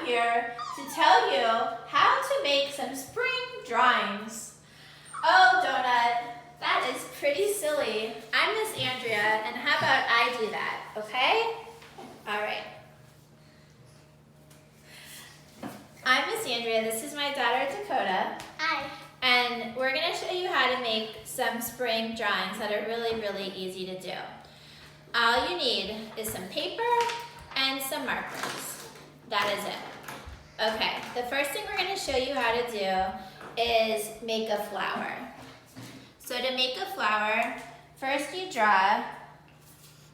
I'm here to tell you how to make some spring drawings. Oh, Donut, that is pretty silly. I'm Miss Andrea, and how about I do that, okay? All right. I'm Miss Andrea. This is my daughter, Dakota. Hi. And we're going to show you how to make some spring drawings that are really, really easy to do. All you need is some paper and some markers. That is it. Okay, the first thing we're going to show you how to do is make a flower. So to make a flower, first you draw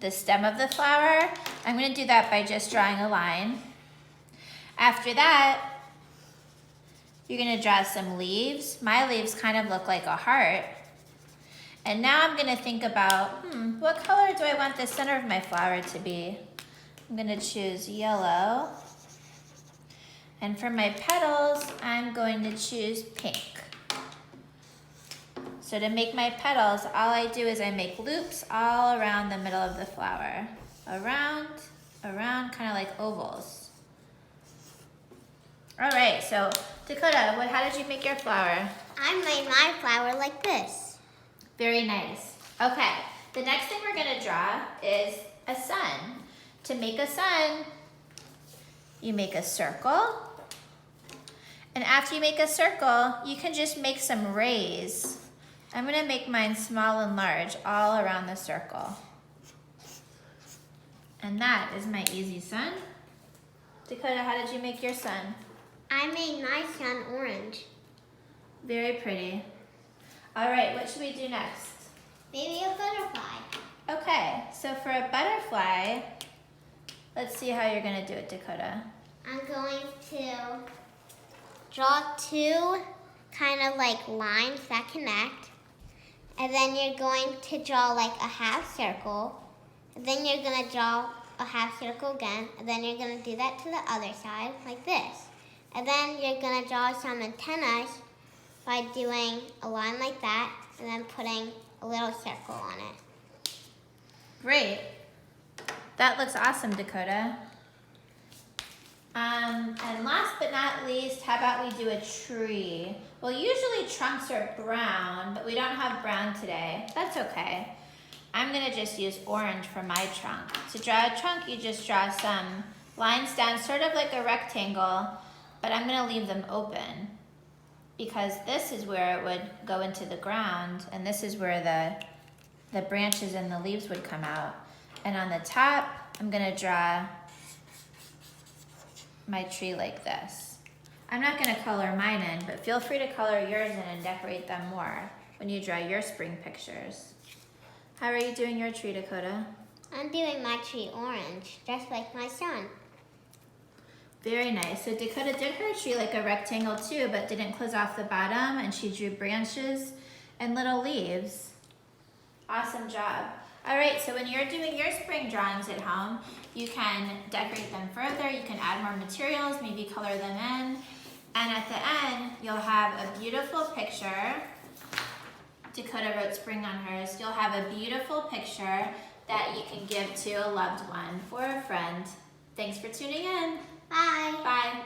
the stem of the flower. I'm going to do that by just drawing a line. After that, you're going to draw some leaves. My leaves kind of look like a heart. And now I'm going to think about, what color do I want the center of my flower to be? I'm going to choose yellow. And for my petals, I'm going to choose pink. So to make my petals, all I do is I make loops all around the middle of the flower. Around, around, kind of like ovals. All right, so Dakota, how did you make your flower? I made my flower like this. Very nice. Okay, the next thing we're gonna draw is a sun. To make a sun, you make a circle. And after you make a circle, you can just make some rays. I'm gonna make mine small and large all around the circle. And that is my easy sun. Dakota, how did you make your sun? I made my sun orange. Very pretty. All right, what should we do next? Maybe a butterfly. Okay, so for a butterfly, let's see how you're gonna do it, Dakota. I'm going to draw two kind of like lines that connect. And then you're going to draw like a half circle. And then you're gonna draw a half circle again. And then you're gonna do that to the other side like this. And then you're gonna draw some antennas by doing a line like that and then putting a little circle on it. Great. That looks awesome, Dakota. And last but not least, how about we do a tree? Well, usually trunks are brown, but we don't have brown today. That's okay. I'm gonna just use orange for my trunk. To draw a trunk, you just draw some lines down, sort of like a rectangle, but I'm gonna leave them open because this is where it would go into the ground and this is where the branches and the leaves would come out. And on the top, I'm gonna draw my tree like this. I'm not gonna color mine in, but feel free to color yours in and decorate them more when you draw your spring pictures. How are you doing your tree, Dakota? I'm doing my tree orange, just like my sun. Very nice. So Dakota did her tree like a rectangle too, but didn't close off the bottom, and she drew branches and little leaves. Awesome job. All right, so when you're doing your spring drawings at home, you can decorate them further, you can add more materials, maybe color them in, and at the end, you'll have a beautiful picture. Dakota wrote spring on hers. You'll have a beautiful picture that you can give to a loved one or a friend. Thanks for tuning in. Bye. Bye.